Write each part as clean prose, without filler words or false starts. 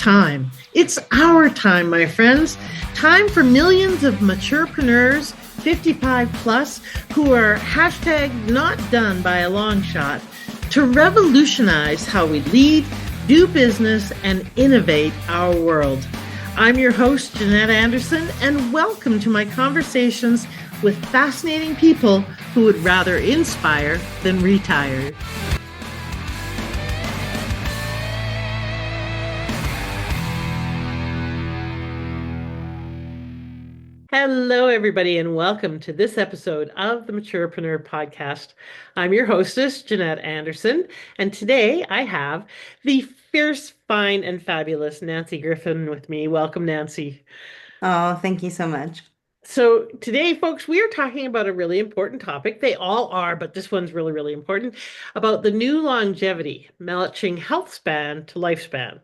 time. It's our time, my friends. Time for millions of maturepreneurs, 55 plus, who are hashtag not done by a long shot, to revolutionize how we lead, do business, and innovate our world. I'm your host, Jeanette Anderson, and welcome to my conversations with fascinating people who would rather inspire than retire. Hello, everybody, and welcome to this episode of the Maturepreneur podcast. I'm your hostess, Jeanette Anderson, and today I have the fierce, fine, and fabulous Nancy Griffin with me. Welcome, Nancy. Oh, thank you so much. So today, folks, we are talking about a really important topic. They all are, but this one's really, really important, about the new longevity, matching health span to lifespan.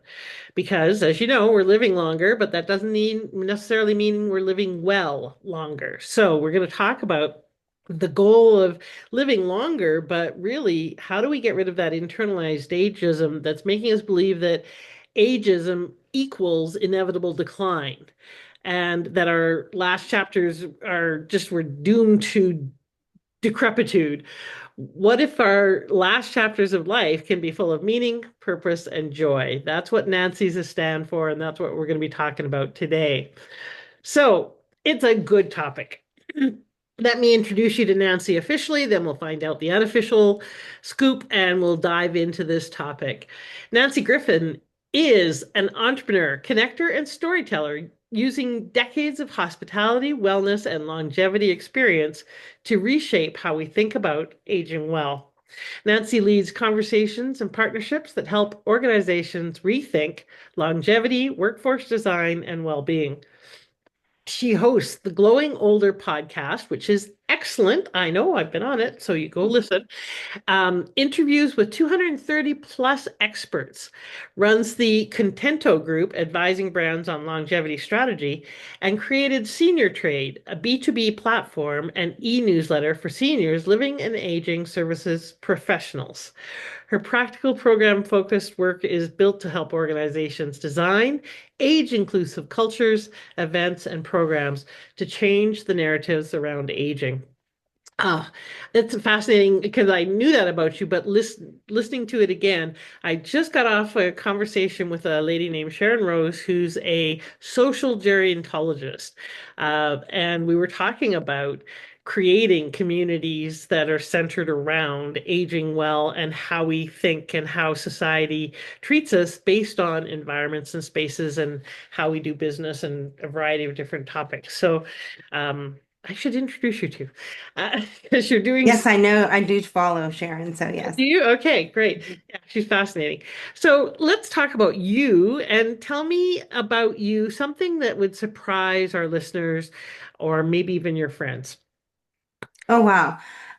Because, as you know, we're living longer, but that doesn't necessarily mean we're living well longer. So we're going to talk about the goal of living longer, but really, how do we get rid of that internalized ageism that's making us believe that ageism equals inevitable decline? And that our last chapters we're doomed to decrepitude. What if our last chapters of life can be full of meaning, purpose, and joy? That's what Nancy's a stand for, and that's what we're going to be talking about today. So it's a good topic. Let me introduce you to Nancy officially, then we'll find out the unofficial scoop and we'll dive into this topic. Nancy Griffin is an entrepreneur, connector, and storyteller using decades of hospitality, wellness, and longevity experience to reshape how we think about aging well. Nancy leads conversations and partnerships that help organizations rethink longevity, workforce design, and well-being. She hosts the Glowing Older podcast, which is excellent. I know I've been on it, so you go listen. Interviews with 230 plus experts, runs the Contento Group, advising brands on longevity strategy, and created SeniorTrade, a B2B platform and e-newsletter for seniors living and aging services professionals. Her practical program focused work is built to help organizations design age inclusive cultures, events, and programs to change the narratives around aging. Ah, it's fascinating because I knew that about you, but listening to it again, I just got off a conversation with a lady named Sharon Rose, who's a social gerontologist. And we were talking about creating communities that are centered around aging well and how we think and how society treats us based on environments and spaces and how we do business and a variety of different topics. So, I should introduce you to, because you're doing. Yes, I know. I do follow Sharon, so yes. Do you? Okay, great. Yeah, she's fascinating. So let's talk about you and tell me about you, something that would surprise our listeners or maybe even your friends. Oh wow.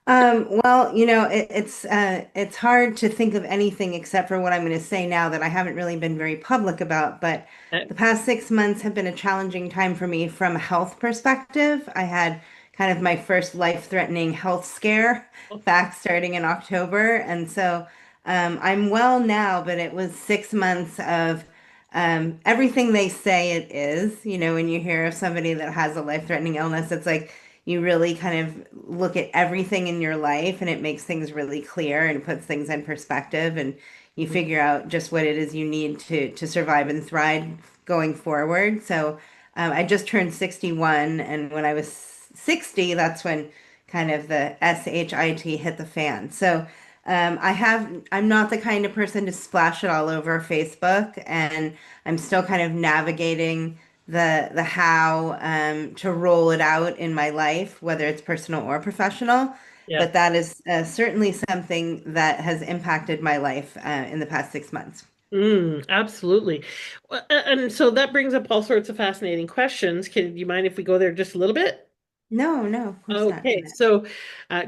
Well, it's hard to think of anything except for what I'm going to say now that I haven't really been very public about, but Uh, the past 6 months have been a challenging time for me from a health perspective. I had kind of my first life-threatening health scare back starting in October, and so I'm well now, but it was 6 months of everything they say it is. You know, when you hear of somebody that has a life-threatening illness, it's like you really kind of look at everything in your life and it makes things really clear and puts things in perspective and you figure out just what it is you need to survive and thrive going forward. So I just turned 61 and when I was 60, that's when kind of the SHIT hit the fan. So I'm not the kind of person to splash it all over Facebook, and I'm still kind of navigating the how to roll it out in my life, whether it's personal or professional. yeah. But that is certainly something that has impacted my life in the past 6 months. Absolutely. And so that brings up all sorts of fascinating questions. Can you mind if we go there just a little bit? No, no, of course not, Okay, Jeanette. so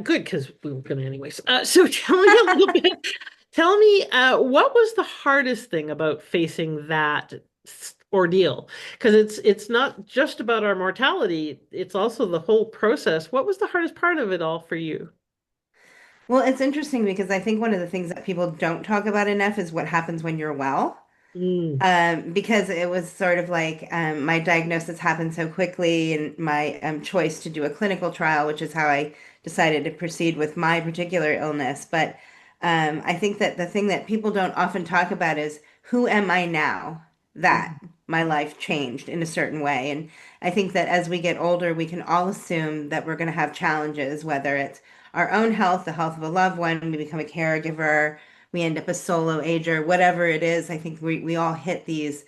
good because we were going to anyways. So tell me a little bit. Tell me, what was the hardest thing about facing that ordeal? Because it's not just about our mortality; it's also the whole process. What was the hardest part of it all for you? Well, it's interesting because I think one of the things that people don't talk about enough is what happens when you're well. Mm. Because it was sort of like my diagnosis happened so quickly, and my choice to do a clinical trial, which is how I decided to proceed with my particular illness. But I think that the thing that people don't often talk about is who am I now that my life changed in a certain way. And I think that as we get older, we can all assume that we're going to have challenges, whether it's our own health, the health of a loved one, we become a caregiver, we end up a solo ager, whatever it is. I think we all hit these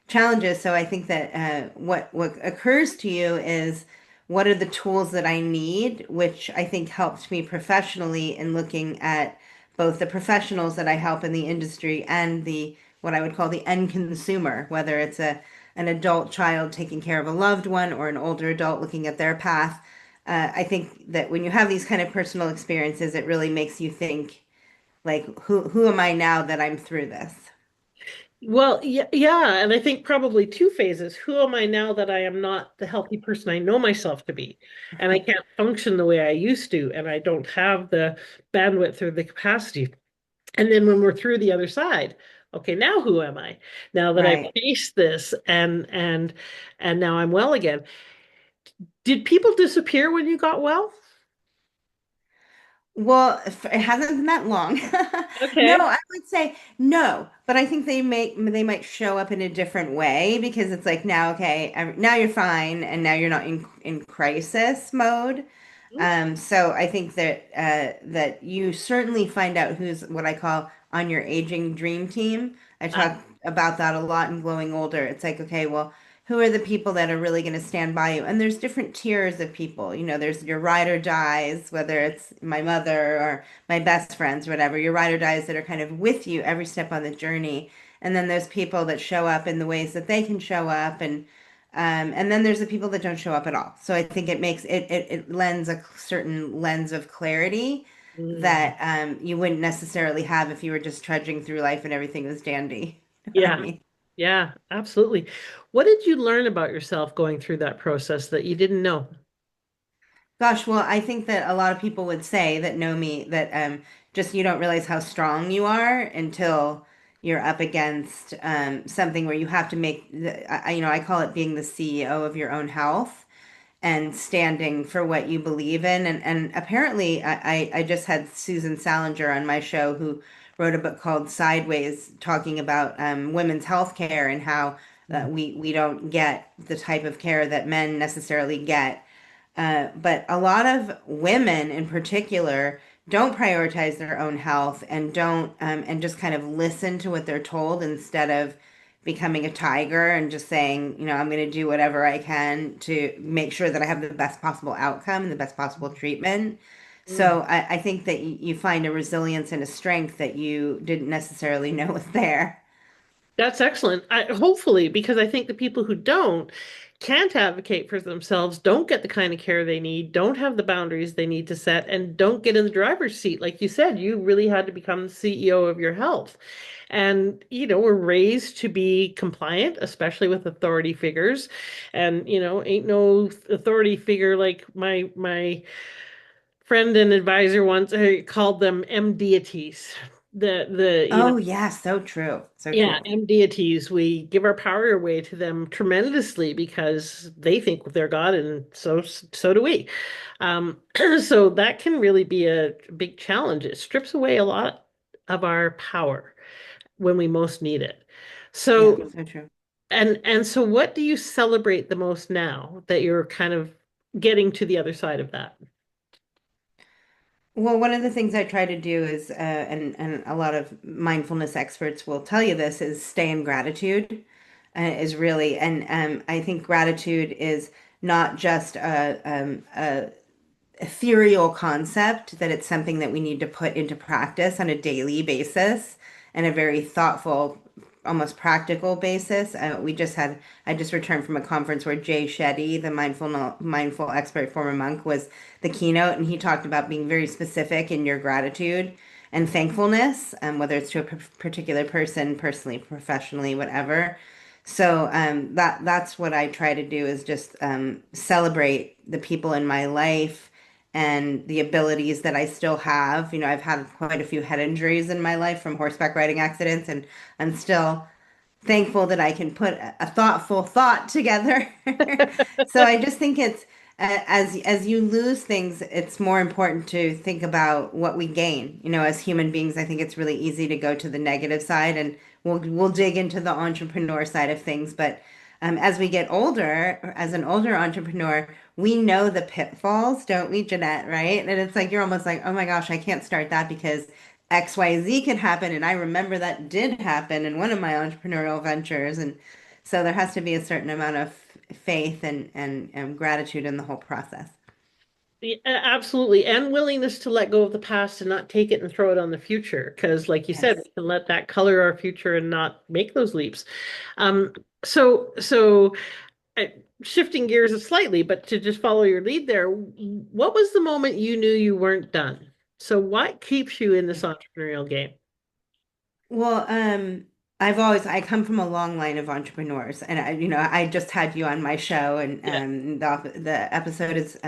challenges. So I think that what occurs to you is what are the tools that I need, which I think helped me professionally in looking at both the professionals that I help in the industry and the what I would call the end consumer, whether it's a an adult child taking care of a loved one or an older adult looking at their path. I think that when you have these kind of personal experiences, it really makes you think like, who am I now that I'm through this? Well, yeah, yeah, and I think probably two phases. Who am I now that I am not the healthy person I know myself to be, and I can't function the way I used to, and I don't have the bandwidth or the capacity. And then when we're through the other side, okay, now who am I? Now that I've Right. faced this and now I'm well again. Did people disappear when you got well? Well, it hasn't been that long. No, Okay. I would say no, but I think they might show up in a different way because it's like now, okay, now you're fine, and now you're not in crisis mode. So I think that that you certainly find out who's what I call on your aging dream team. I Ah, talk about that a lot in Growing Older. It's like, okay, well, who are the people that are really going to stand by you? And there's different tiers of people. You know, there's your ride or dies, whether it's my mother or my best friends or whatever, your ride or dies that are kind of with you every step on the journey. And then there's people that show up in the ways that they can show up, and then there's the people that don't show up at all. So I think it makes it lends a certain lens of clarity mm, that you wouldn't necessarily have if you were just trudging through life and everything was dandy. You know what I yeah. mean? Yeah, absolutely. What did you learn about yourself going through that process that you didn't know? Gosh, well, I think that a lot of people would say that know me that just you don't realize how strong you are until you're up against something where you have to make I call it being the CEO of your own health and standing for what you believe in. And apparently, I just had Susan Salinger on my show who wrote a book called Sideways, talking about women's health care and how Mm. we don't get the type of care that men necessarily get. But a lot of women in particular don't prioritize their own health and don't and just kind of listen to what they're told instead of becoming a tiger and just saying, you know, I'm going to do whatever I can to make sure that I have the best possible outcome and the best possible treatment. Mm. So I think that you find a resilience and a strength that you didn't necessarily know was there. That's excellent. Hopefully, because I think the people who don't can't advocate for themselves, don't get the kind of care they need, don't have the boundaries they need to set, and don't get in the driver's seat. Like you said, you really had to become the CEO of your health. And, we're raised to be compliant, especially with authority figures. And, ain't no authority figure like my friend and advisor once called them M deities. Oh, yeah, so true. So Yeah, true. M deities, we give our power away to them tremendously because they think they're God, and so do we. So that can really be a big challenge. It strips away a lot of our power when we most need it. Yeah, So so true. and so what do you celebrate the most now that you're kind of getting to the other side of that? Well, one of the things I try to do is, and a lot of mindfulness experts will tell you this, is stay in gratitude, is really, and I think gratitude is not just a ethereal concept, that it's something that we need to put into practice on a daily basis and a very thoughtful, almost practical basis. I just returned from a conference where Jay Shetty, the mindful expert, former monk, was the keynote, and he talked about being very specific in your gratitude and thankfulness, whether it's to a particular person, personally, professionally, whatever. So that's what I try to do is just celebrate the people in my life and the abilities that I still have. I've had quite a few head injuries in my life from horseback riding accidents, and I'm still thankful that I can put a thoughtful thought together. So I just think it's as you lose things, it's more important to think about what we gain. You know, as human beings, I think it's really easy to go to the negative side, and we'll dig into the entrepreneur side of things. But as we get older, as an older entrepreneur, we know the pitfalls, don't we, Jeanette? Right? And it's like you're almost like, oh my gosh, I can't start that because XYZ could happen. And I remember that did happen in one of my entrepreneurial ventures. And so there has to be a certain amount of faith and gratitude in the whole process. Yeah, absolutely. And willingness to let go of the past and not take it and throw it on the future. Because, like you said, Yes. we can let that color our future and not make those leaps. Um, so uh, shifting gears slightly, but to just follow your lead there, what was the moment you knew you weren't done? So, what keeps you in this entrepreneurial game? Well, I come from a long line of entrepreneurs, and I just had you on my show, and Yeah. the episode is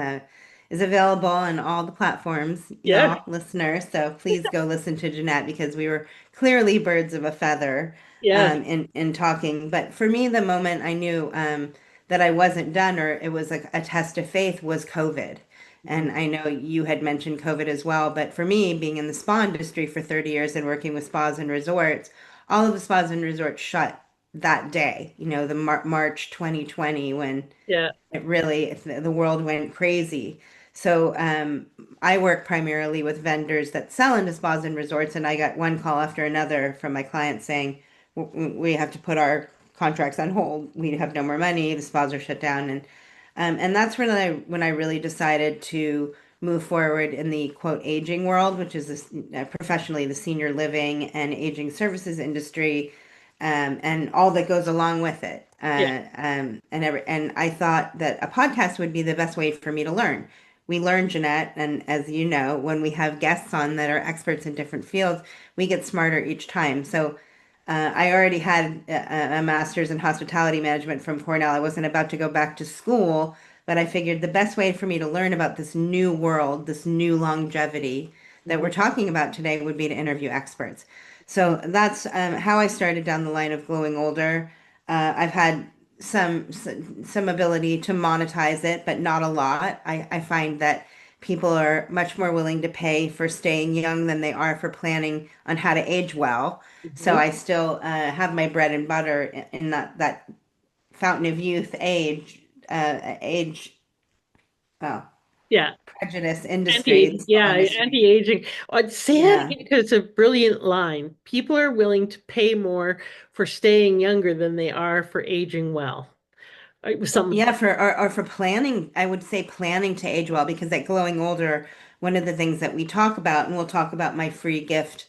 available on all the platforms, Yeah. y'all listeners. So please go listen to Jeanette because we were clearly birds of a feather, Yes. in talking. But for me, the moment I knew that I wasn't done, or it was like a test of faith, was COVID. Mhm. And I know you had mentioned COVID as well, but for me, being in the spa industry for 30 years and working with spas and resorts, all of the spas and resorts shut that day, the March 2020, when Yeah. it really, the world went crazy. So I work primarily with vendors that sell into spas and resorts, and I got one call after another from my clients saying, We have to put our contracts on hold. We have no more money. The spas are shut down." And that's when I really decided to move forward in the quote aging world, which is professionally the senior living and aging services industry, and all that goes along with it. Yeah. And I thought that a podcast would be the best way for me to learn. We learn, Jeanette, and as you know, when we have guests on that are experts in different fields, we get smarter each time. So I already had a master's in hospitality management from Cornell. I wasn't about to go back to school, but I figured the best way for me to learn about this new world, this new longevity that Mhm. we're talking about today would be to interview experts. So that's how I started down the line of growing older. I've had some ability to monetize it, but not a lot. I find that people are much more willing to pay for staying young than they are for planning on how to age well. So Mhm. I still have my bread and butter in that fountain of youth age, well, Yeah. prejudice industry, the Anti-aging. spa Yeah. industry. Anti-aging. I'd say that Yeah. again because it's a brilliant line. People are willing to pay more for staying younger than they are for aging well. It was some. Yeah, or for planning, I would say planning to age well, because at Glowing Older, one of the things that we talk about, and we'll talk about my free gift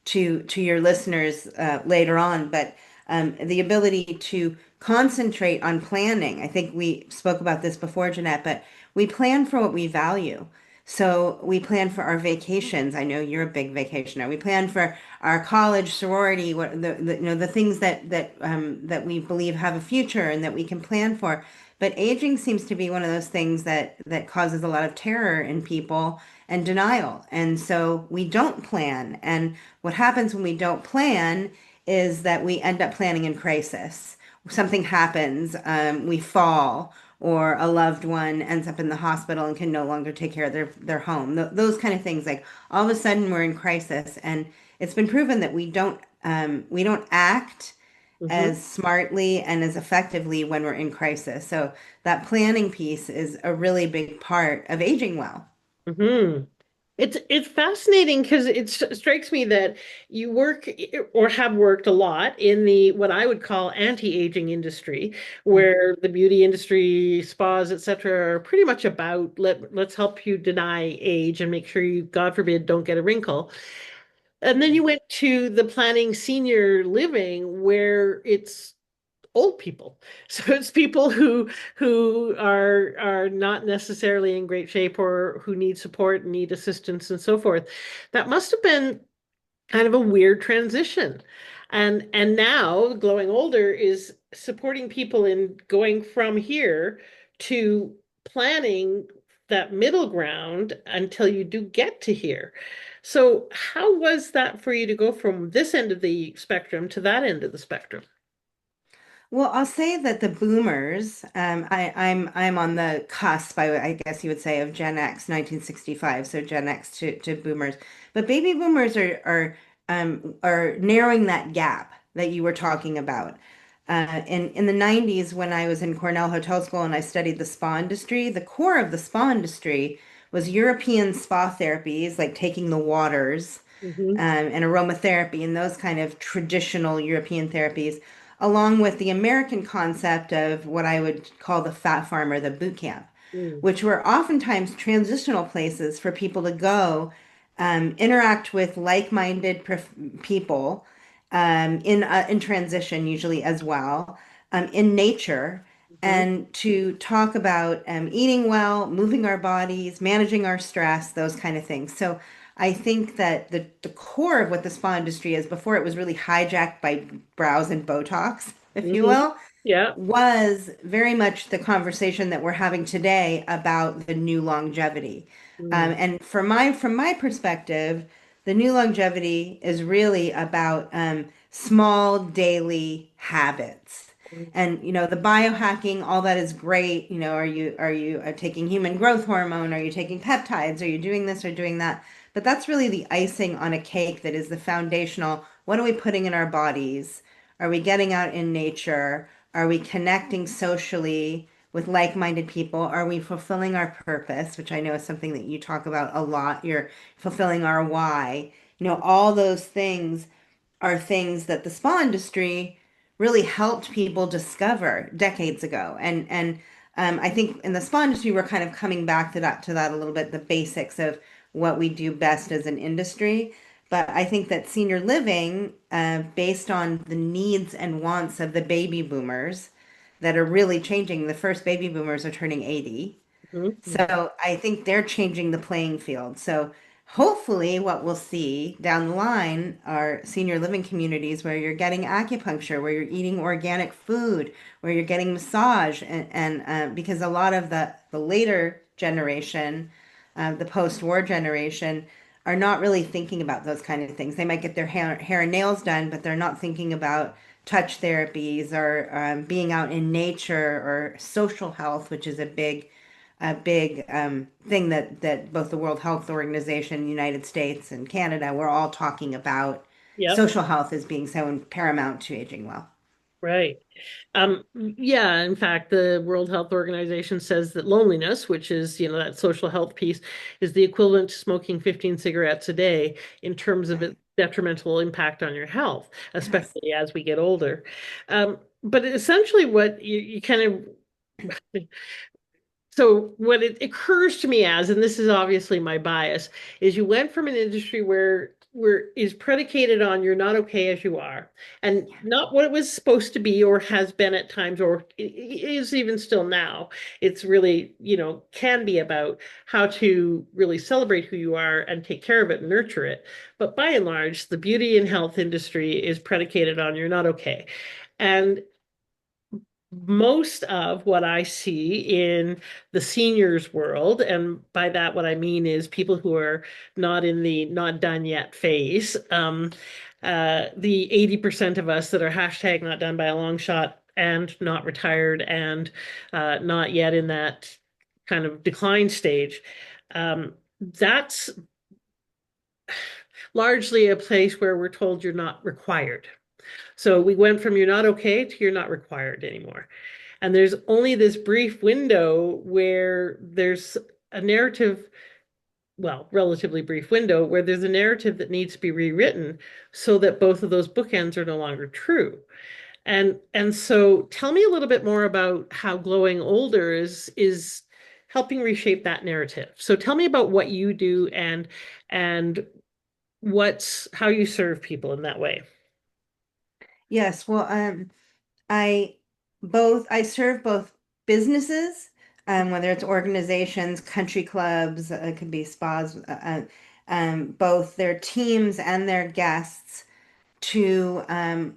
to your listeners later on, but the ability to concentrate on planning. I think we spoke about this before, Jeanette, but we plan for what we value. So we plan for our vacations. I know you're a big vacationer. We plan for our college sorority, what the things that we believe have a future and that we can plan for. But aging seems to be one of those things that causes a lot of terror in people and denial. And so we don't plan. And what happens when we don't plan is that we end up planning in crisis. Something happens, we fall, or a loved one ends up in the hospital and can no longer take care of their home. Those kind of things. Like all of a sudden we're in crisis, and it's been proven that we don't act Mhm. as smartly and as effectively when we're in crisis. So that planning piece is a really big part of aging well. Mhm. It's fascinating because strikes me that you work or have worked a lot in the what I would call anti-aging industry, where the beauty industry, spas, etc., are pretty much about let's help you deny age and make sure you, God forbid, don't get a wrinkle. And then you went to the planning senior living where it's old people. So it's people who are not necessarily in great shape or who need support and need assistance and so forth. That must have been kind of a weird transition. And now Glowing Older is supporting people in going from here to planning that middle ground until you do get to here. So how was that for you to go from this end of the spectrum to that end of the spectrum? Well, I'll say that the boomers, I'm on the cusp, I guess you would say, of Gen X, 1965, so Gen X to boomers. But baby boomers are narrowing that gap that you were talking about. In the 90s, when I was in Cornell Hotel School and I studied the spa industry, the core of the spa industry was European spa therapies, like taking the waters, Hmm. and aromatherapy and those kind of traditional European therapies, along with the American concept of what I would call the fat farm or the boot camp, Mm. which were oftentimes transitional places for people to go interact with like-minded people in transition, usually as well, in nature, Hmm. and to talk about eating well, moving our bodies, managing our stress, those kind of things. So I think that the core of what the spa industry is, before it was really hijacked by brows and Botox, if you Hmm. will, Yeah. was very much the conversation that we're having today about the new longevity. Mm. And from my perspective, the new longevity is really about small daily habits. And the biohacking, all that is great. Are you taking human growth hormone? Are you taking peptides? Are you doing this or doing that? But that's really the icing on a cake that is the foundational. What are we putting in our bodies? Are we getting out in nature? Are we connecting socially with like-minded people? Are we fulfilling our purpose, which I know is something that you talk about a lot? You're fulfilling our why. All those things are things that the spa industry really helped people discover decades ago. And I think in the spa industry, we're kind of coming back to that a little bit, the basics of what we do best as an industry. But I think that senior living, based on the needs and wants of the baby boomers that are really changing, the first baby boomers are turning 80. Hmm. So I think they're changing the playing field. So hopefully, what we'll see down the line are senior living communities where you're getting acupuncture, where you're eating organic food, where you're getting massage, and because a lot of the later generation, the post-war generation, are not really thinking about those kind of things. They might get their hair and nails done, but they're not thinking about touch therapies or being out in nature or social health, which is a big thing that both the World Health Organization, United States, and Canada, we're all talking about Yep. social health as being so paramount to aging well. Right. Yeah, in fact, the World Health Organization says that loneliness, which is, that social health piece, is the equivalent to smoking 15 cigarettes a day in terms of its Right. detrimental impact on your health, Yes. especially as we get older. But essentially, what you kind of so what it occurs to me as, and this is obviously my bias, is you went from an industry where is predicated on you're not okay as you are, and Yeah. not what it was supposed to be or has been at times or is even still now. It's really, can be about how to really celebrate who you are and take care of it and nurture it. But by and large, the beauty and health industry is predicated on you're not okay. And most of what I see in the seniors world, and by that what I mean is people who are not in the not done yet phase, the 80% of us that are hashtag not done by a long shot and not retired and not yet in that kind of decline stage, that's largely a place where we're told you're not required. So we went from you're not okay to you're not required anymore. And there's only this brief window where there's a narrative, well, relatively brief window, where there's a narrative that needs to be rewritten so that both of those bookends are no longer true. And so tell me a little bit more about how glowing older is helping reshape that narrative. So tell me about what you do and what's how you serve people in that way. Yes. Well, I I serve both businesses, whether it's organizations, country clubs, it could be spas, both their teams and their guests to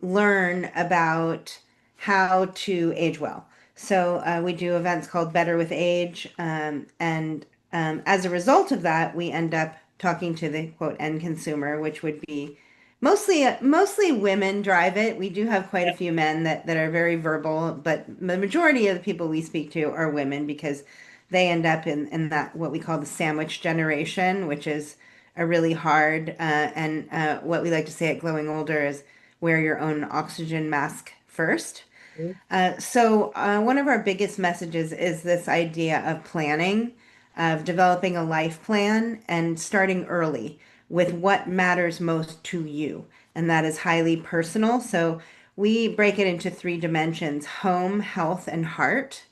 learn about how to age well. So we do events called Better with Age, and as a result of that, we end up talking to the quote end consumer, which would be Mostly women drive it. We do have quite a few men that are very verbal, but the majority of the people we speak to are women because they end up in that what we call the sandwich generation, which is a really hard and what we like to say at Glowing Older is wear your own oxygen mask first. One of our biggest messages is this idea of planning, of developing a life plan and starting early with what matters most to you. And that is highly personal. So we break it into three dimensions: home, health, and heart.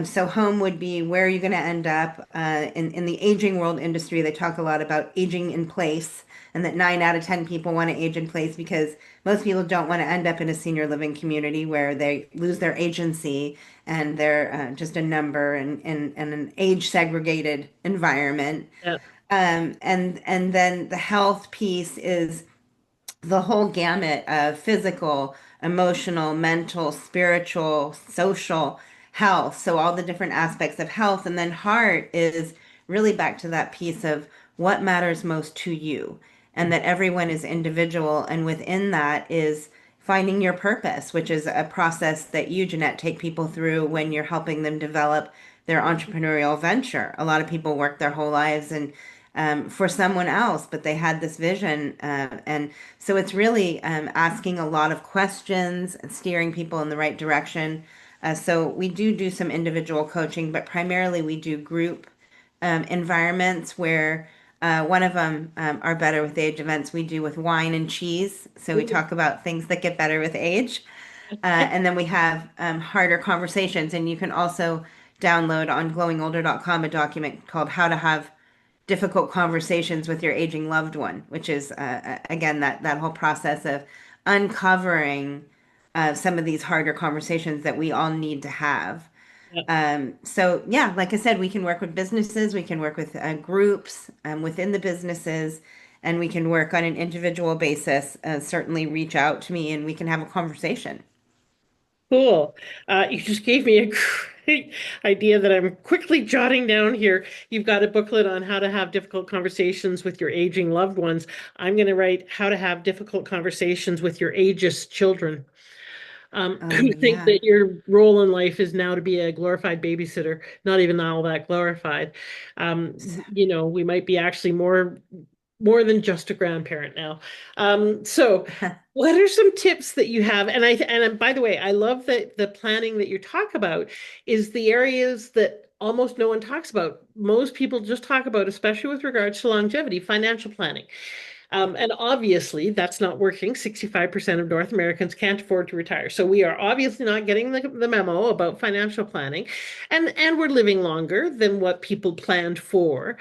So home would be where are you going to end up in the aging world industry. They talk a lot about aging in place, and that 9 out of 10 people want to age in place because most people don't want to end up in a senior living community where they lose their agency and they're just a number and an age segregated environment. Yeah. And then the health piece is the whole gamut of physical, emotional, mental, spiritual, social health. So, all the different aspects of health. And then heart is really back to that piece of what matters most to you, and that everyone is individual. And within that is finding your purpose, which is a process that you, Jeanette, take people through when you're helping them develop their entrepreneurial venture. A lot of people work their whole lives and for someone else, but they had this vision. And so it's really asking a lot of questions and steering people in the right direction. So we do some individual coaching, but primarily we do group environments where one of them are better with age events we do with wine and cheese. So we talk about things that get better with age. And then we have harder conversations. And you can also download on glowingolder.com a document called How to Have Difficult Conversations with Your Aging Loved One, which is, again, that whole process of uncovering some of these harder conversations that we all need to have. Yeah. So yeah, like I said, we can work with businesses, we can work with groups within the businesses, and we can work on an individual basis. Certainly reach out to me and we can have a conversation. Cool. You just gave me a great idea that I'm quickly jotting down here. You've got a booklet on how to have difficult conversations with your aging loved ones. I'm going to write how to have difficult conversations with your ageist children. Who Oh think yeah. that your role in life is now to be a glorified babysitter, not even all that glorified. We might be actually more than just a grandparent now. So what are some tips that you have? And by the way, I love that the planning that you talk about is the areas that almost no one talks about. Most people just talk about, especially with regards to longevity, financial planning. And obviously, that's not working. 65% of North Americans can't afford to retire. So we are obviously not getting the memo about financial planning. And we're living longer than what people planned for.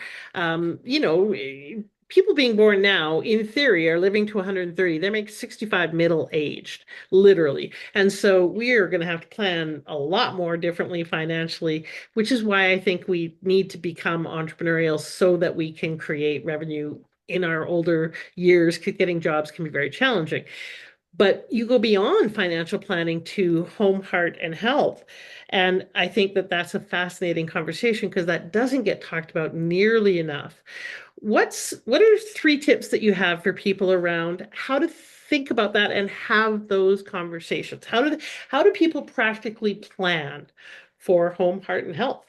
People being born now, in theory, are living to 130. They make 65 middle-aged, literally. And so we are going to have to plan a lot more differently financially, which is why I think we need to become entrepreneurial so that we can create revenue in our older years. Getting jobs can be very challenging. But you go beyond financial planning to home, heart, and health. And I think that that's a fascinating conversation because that doesn't get talked about nearly enough. What are three tips that you have for people around how to think about that and have those conversations? How do people practically plan for home, heart, and health?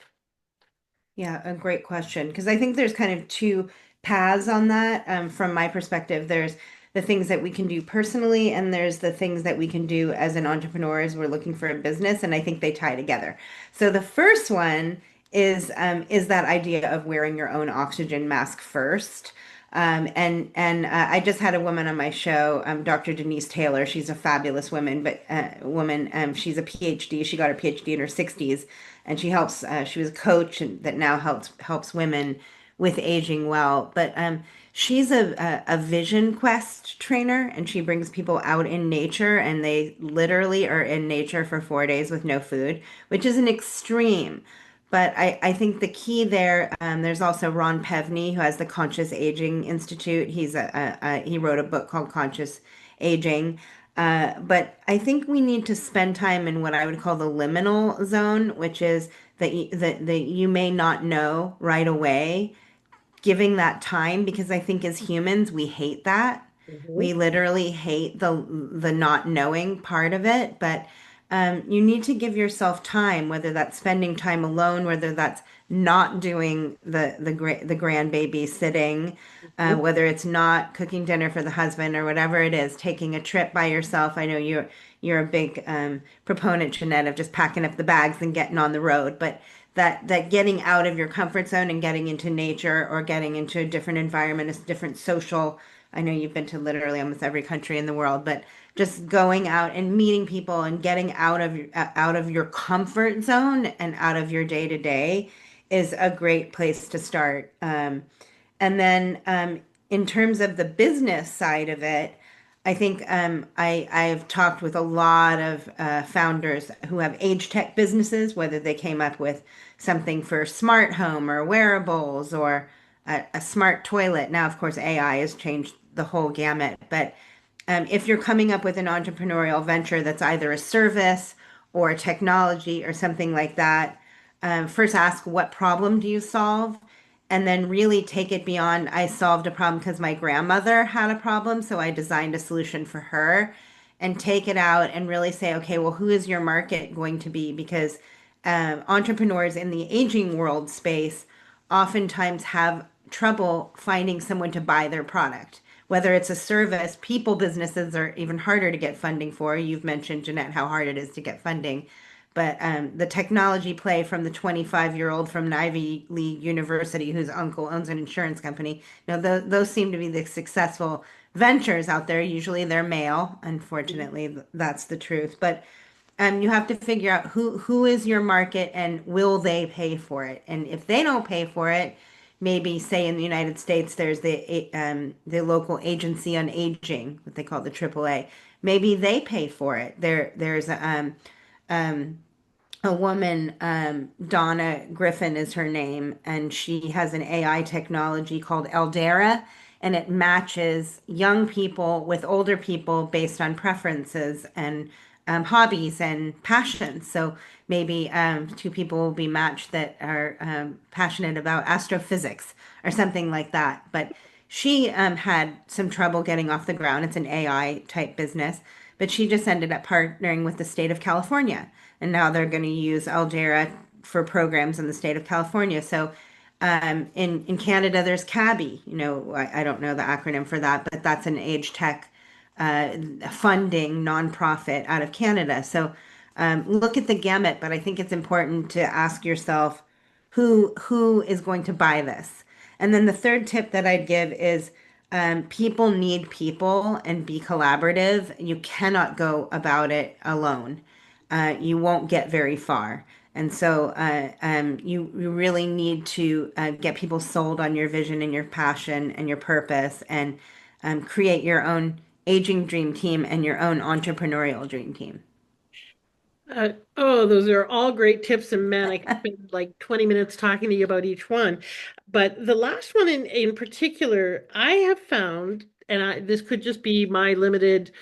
Yeah, a great question. Because I think there's kind of two paths on that. From my perspective, there's the things that we can do personally, and there's the things that we can do as an entrepreneur as we're looking for a business. And I think they tie together. So the first one is that idea of wearing your own oxygen mask first. I just had a woman on my show, Dr. Denise Taylor. She's a fabulous woman. She's a PhD. She got her PhD in her 60s, and she helps. She was a coach that now helps women with aging well. But she's a vision quest trainer, and she brings people out in nature, and they literally are in nature for 4 days with no food, which is an extreme. But I think the key there, there's also Ron Pevney, who has the Conscious Aging Institute. He wrote a book called Conscious Aging. But I think we need to spend time in what I would call the liminal zone, which is that you may not know right away, giving that time, because I think as humans, we hate that. Mhm. We literally hate the not knowing part of it, but you need to give yourself time, whether that's spending time alone, whether that's not doing the grandbaby sitting, Mhm. whether it's not cooking dinner for the husband or whatever it is, taking a trip by yourself. I know you're a big proponent, Jeanette, of just packing up the bags and getting on the road, but that getting out of your comfort zone and getting into nature or getting into a different environment, a different social. I know you've been to literally almost every country in the world, but just going out and meeting people and getting out of your comfort zone and out of your day to day is a great place to start. And then in terms of the business side of it, I think I've talked with a lot of founders who have age tech businesses, whether they came up with something for smart home or wearables or a smart toilet. Now, of course, AI has changed the whole gamut, but if you're coming up with an entrepreneurial venture that's either a service or a technology or something like that, first ask what problem do you solve? And then really take it beyond. I solved a problem because my grandmother had a problem, so I designed a solution for her. And take it out and really say, okay, well, who is your market going to be? Because entrepreneurs in the aging world space oftentimes have trouble finding someone to buy their product. Whether it's a service, people businesses are even harder to get funding for. You've mentioned, Jeanette, how hard it is to get funding. But the technology play from the 25-year-old from an Ivy League university whose uncle owns an insurance company, those seem to be the successful ventures out there. Usually they're male. Unfortunately, that's the truth. But you have to figure out who is your market and will they pay for it. And if they don't pay for it, maybe say in the United States there's the local agency on aging, what they call the AAA. Maybe they pay for it. There's a woman, Donna Griffin is her name, and she has an AI technology called Eldera, and it matches young people with older people based on preferences and hobbies and passions. So maybe two people will be matched that are passionate about astrophysics or something like that. But she had some trouble getting off the ground. It's an AI type business, but she just ended up partnering with the state of California. And now they're going to use Aldera for programs in the state of California. So in Canada, there's CABI. I don't know the acronym for that, but that's an age tech funding nonprofit out of Canada. So look at the gamut, but I think it's important to ask yourself who is going to buy this. And then the third tip that I'd give is people need people and be collaborative. You cannot go about it alone. You won't get very far. And so you really need to get people sold on your vision and your passion and your purpose and create your own aging dream team and your own entrepreneurial dream team. Oh, those are all great tips, and man, I could spend like 20 minutes talking to you about each one. But the last one in particular, I have found, and this could just be my limited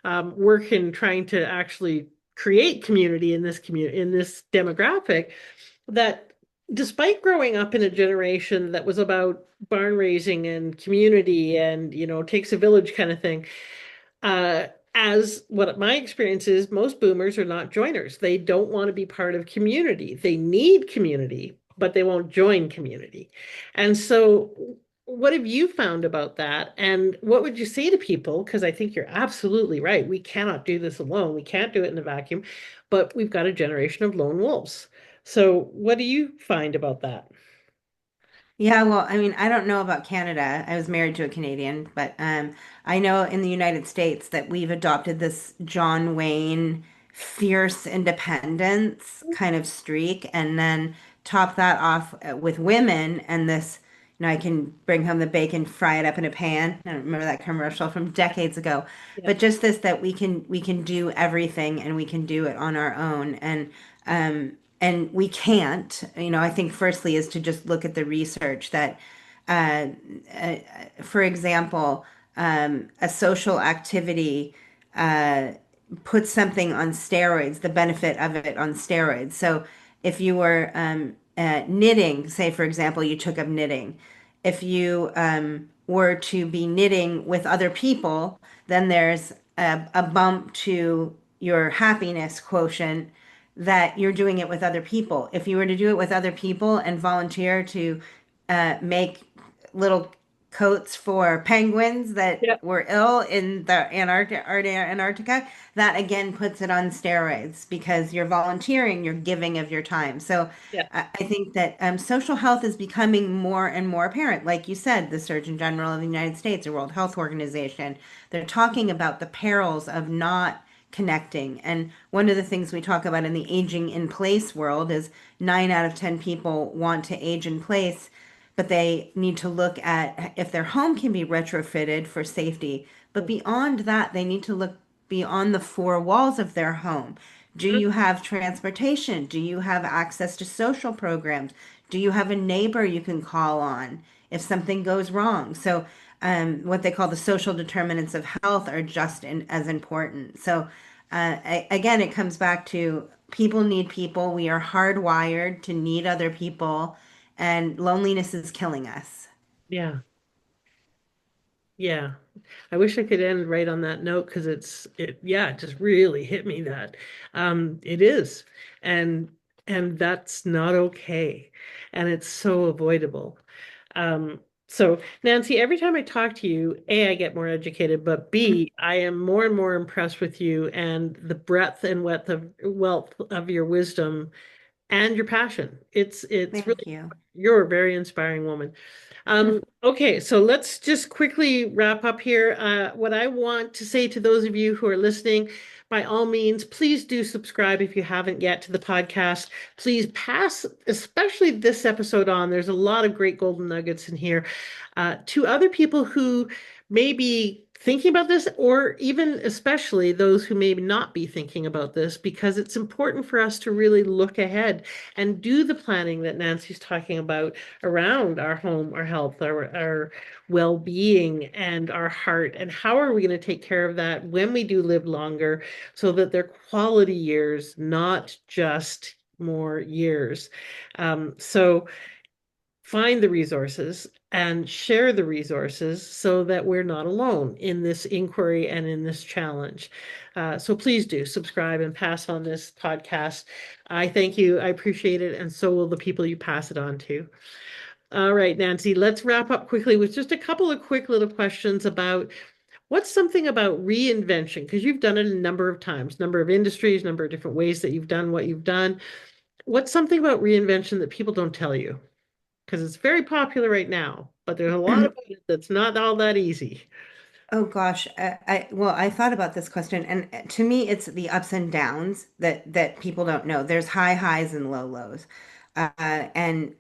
work in trying to actually create community in this demographic, that despite growing up in a generation that was about barn raising and community and, takes a village kind of thing, as what my experience is, most boomers are not joiners. They don't want to be part of community. They need community, but they won't join community. And so, what have you found about that? And what would you say to people? Because I think you're absolutely right. We cannot do this alone. We can't do it in a vacuum, but we've got a generation of lone wolves. So, what do you find about that? Yeah, well, I mean, I don't know about Canada. I was married to a Canadian, but I know in the United States that we've adopted this John Wayne fierce independence kind of streak, and then top that off with women and this, I can bring home the bacon, fry it up in a pan. I don't remember that commercial from decades ago, Yeah. but just this that we can do everything and we can do it on our own, and we can't. I think firstly is to just look at the research that, uh, uh, for example, a social activity uh, puts something on steroids, the benefit of it on steroids. So if you were knitting, say for example, you took up knitting, if you were to be knitting with other people, then there's a bump to your happiness quotient that you're doing it with other people. If you were to do it with other people and volunteer to make little coats for penguins that Yeah. were ill in the Antarctica, that again puts it on steroids because you're volunteering, you're giving of your time. So Yeah. I think that social health is becoming more and more apparent. Like you said, the Surgeon General of the United States, the World Health Organization, they're talking about the perils of not connecting. And one of the things we talk about in the aging in place world is 9 out of 10 people want to age in place, but they need to look at if their home can be retrofitted for safety. But beyond that, they need to look beyond the four walls of their home. Do Mhm. you have transportation? Do you have access to social programs? Do you have a neighbor you can call on if something goes wrong? So, what they call the social determinants of health are just as important. So, again, it comes back to people need people. We are hardwired to need other people, and loneliness is killing us. Yeah. Yeah. I wish I could end right on that note because yeah, it just really hit me that it is. And that's not okay. And it's so avoidable. So Nancy, every time I talk to you, A, I get more educated, but B, I am more and more impressed with you and the breadth and wealth of your wisdom and your passion. It's Thank really, you. you're a very inspiring woman. Okay, so let's just quickly wrap up here. What I want to say to those of you who are listening, by all means, please do subscribe if you haven't yet to the podcast. Please pass, especially this episode on. There's a lot of great golden nuggets in here to other people who may be thinking about this, or even especially those who may not be thinking about this, because it's important for us to really look ahead and do the planning that Nancy's talking about around our home, our health, our well-being, and our heart. And how are we going to take care of that when we do live longer so that they're quality years, not just more years? So find the resources and share the resources so that we're not alone in this inquiry and in this challenge. So please do subscribe and pass on this podcast. I thank you. I appreciate it. And so will the people you pass it on to. All right, Nancy, let's wrap up quickly with just a couple of quick little questions about what's something about reinvention, because you've done it a number of times, number of industries, number of different ways that you've done what you've done. What's something about reinvention that people don't tell you? Because it's very popular right now, but there's a lot about it that's not all that easy. Oh gosh, well, I thought about this question, and to me, it's the ups and downs that people don't know. There's high highs and low lows, and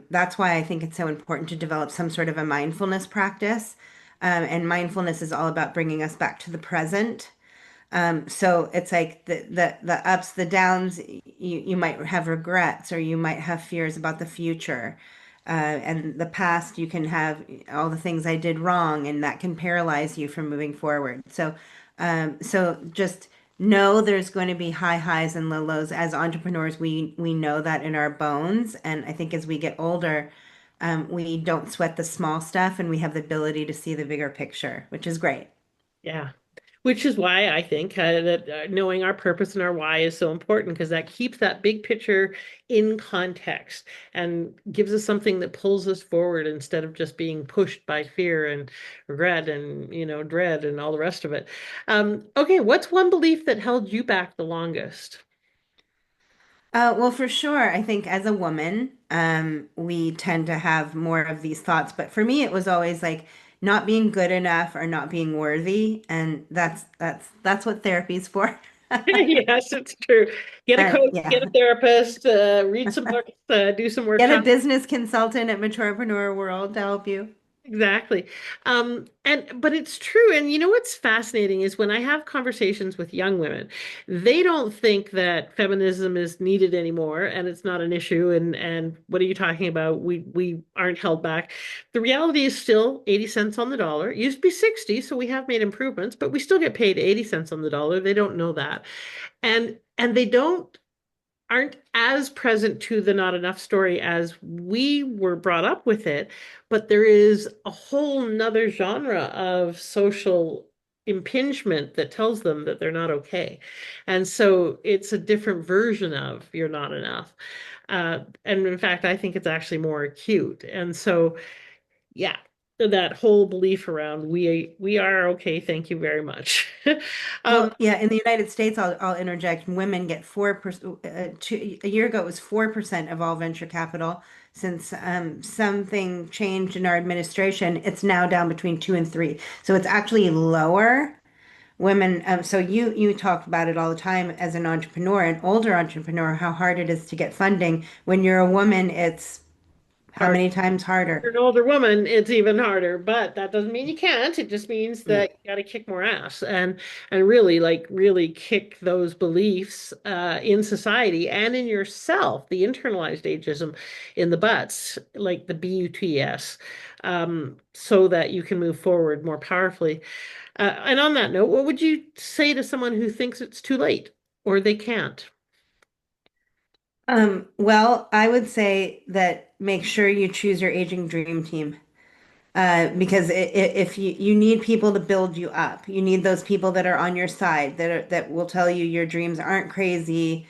that's why I think it's so important to develop some sort of a mindfulness practice. And mindfulness is all about bringing us back to the present. So it's like the ups, the downs, you might have regrets or you might have fears about the future. And the past, you can have all the things I did wrong, and that can paralyze you from moving forward. So just know there's going to be high highs and low lows. As entrepreneurs, we know that in our bones. And I think as we get older, we don't sweat the small stuff, and we have the ability to see the bigger picture, which is great. Yeah. Which is why I think that knowing our purpose and our why is so important because that keeps that big picture in context and gives us something that pulls us forward instead of just being pushed by fear and regret and, dread and all the rest of it. Okay, what's one belief that held you back the longest? Well, for sure. I think as a woman, we tend to have more of these thoughts. But for me, it was always like not being good enough or not being worthy, and that's what therapy's for. Yes, it's true. Get a coach, get a Yeah, therapist, read some books, do some get a workshops. business consultant at Maturepreneur World to help you. Exactly. But it's true. And you know what's fascinating is when I have conversations with young women, they don't think that feminism is needed anymore and it's not an issue. And what are you talking about? We aren't held back. The reality is still 80 cents on the dollar. It used to be 60, so we have made improvements, but we still get paid 80 cents on the dollar. They don't know that. And they don't aren't as present to the not enough story as we were brought up with it, but there is a whole nother genre of social impingement that tells them that they're not okay. And so it's a different version of you're not enough. And in fact, I think it's actually more acute. And so, yeah, that whole belief around we are okay, thank you very much. Um, Well, yeah, in the United States, I'll interject. Women get 4%. A year ago, it was 4% of all venture capital. Since something changed in our administration, it's now down between 2 and 3. So it's actually lower. Women, so you talk about it all the time as an entrepreneur, an older entrepreneur, how hard it is to get funding. When you're a woman, it's how hard many times harder? you're an older woman, it's even harder, but that doesn't mean you can't. It just means Yeah. that you got to kick more ass and really really kick those beliefs in society and in yourself, the internalized ageism in the butts, like the BUTS, so that you can move forward more powerfully. And on that note, what would you say to someone who thinks it's too late or they can't? Well, I would say that make sure you choose your aging dream team. Because if you need people to build you up, you need those people that are on your side that will tell you your dreams aren't crazy.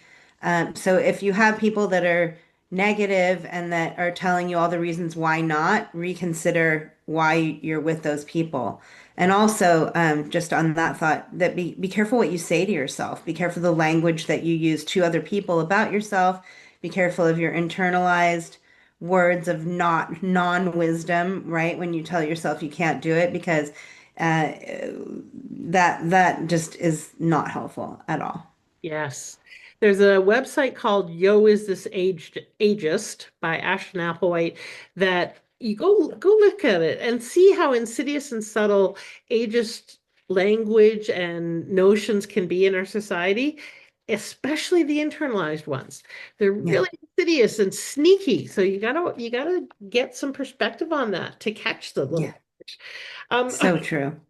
So if you have people that are negative and that are telling you all the reasons why not, reconsider why you're with those people. And also, just on that thought, that be careful what you say to yourself. Be careful the language that you use to other people about yourself. Be careful of your internalized words of not non-wisdom, right? When you tell yourself you can't do it, because uh, that just is not helpful at all. Yes. There's a website called Yo Is This Aged Ageist by Ashton Applewhite that you go look at it and see how insidious and subtle ageist language and notions can be in our society, especially the internalized ones. They're Yeah, really insidious and sneaky. So you gotta get some perspective on that to catch the yeah, little. Um, so true.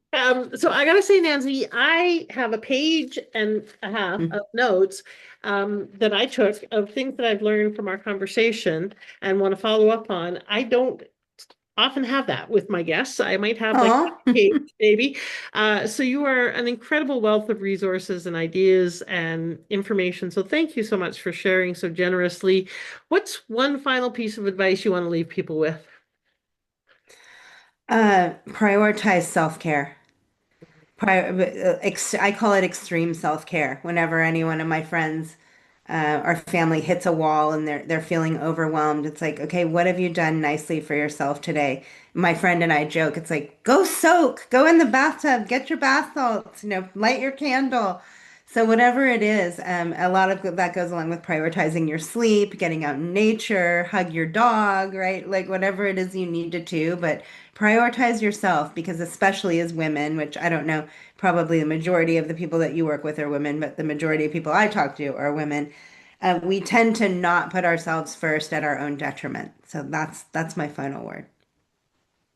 so I gotta say, Nancy, I have a page and a half Mm. of notes that I took of things that I've learned from our conversation and want to follow up on. I don't often have that with my guests. I might have like Oh, a page, maybe. So you are an incredible wealth of resources and ideas and information. So thank you so much for sharing so generously. What's one final piece of advice you want to leave people with? prioritize self-care. I call it extreme self-care. Whenever any one of my friends or family hits a wall and they're feeling overwhelmed, it's like, okay, what have you done nicely for yourself today? My friend and I joke, it's like, go soak, go in the bathtub, get your bath salts, light your candle. So whatever it is, a lot of that goes along with prioritizing your sleep, getting out in nature, hug your dog, right? Like whatever it is you need to do, but prioritize yourself because especially as women, which I don't know, probably the majority of the people that you work with are women, but the majority of people I talk to are women. We tend to not put ourselves first at our own detriment. So that's my final word.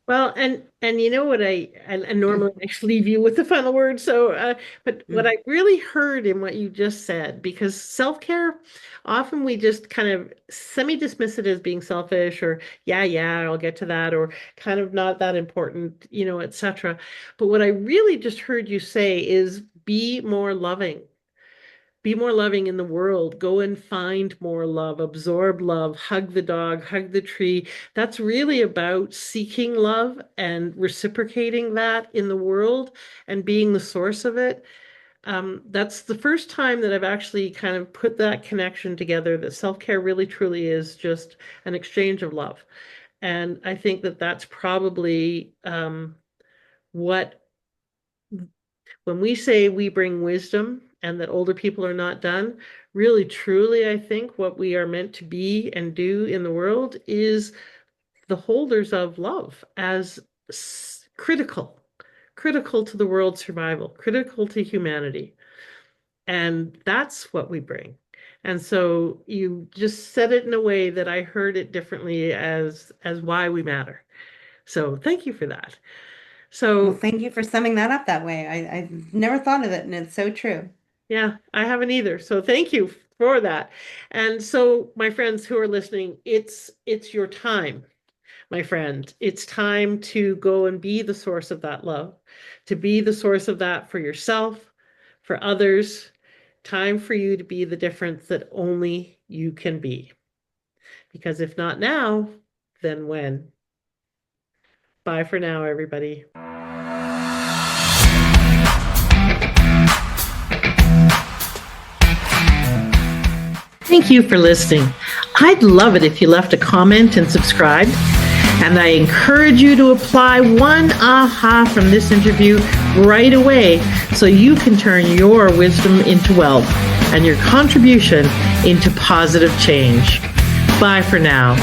Well, and you know what and normally I leave you with the final word. So, but what Mm. I really heard in what you just said, because self-care, often we just kind of semi-dismiss it as being selfish or yeah, I'll get to that, or kind of not that important, etc. But what I really just heard you say is be more loving. Be more loving in the world. Go and find more love, absorb love, hug the dog, hug the tree. That's really about seeking love and reciprocating that in the world and being the source of it. That's the first time that I've actually kind of put that connection together that self-care really truly is just an exchange of love. And I think that that's probably what when we say we bring wisdom and that older people are not done, really, truly, I think what we are meant to be and do in the world is the holders of love as critical to the world's survival, critical to humanity. And that's what we bring. And so you just said it in a way that I heard it differently as why we matter. So thank you for that. Well, So thank you for summing that up that way. I never thought of it, and it's so true. yeah, I haven't either. So thank you. for that. And so, my friends who are listening, it's your time, my friend. It's time to go and be the source of that love, to be the source of that for yourself, for others. Time for you to be the difference that only you can be. Because if not now, then when? Bye for now, everybody. Thank you for listening. I'd love it if you left a comment and subscribed. And I encourage you to apply one aha from this interview right away so you can turn your wisdom into wealth and your contribution into positive change. Bye for now.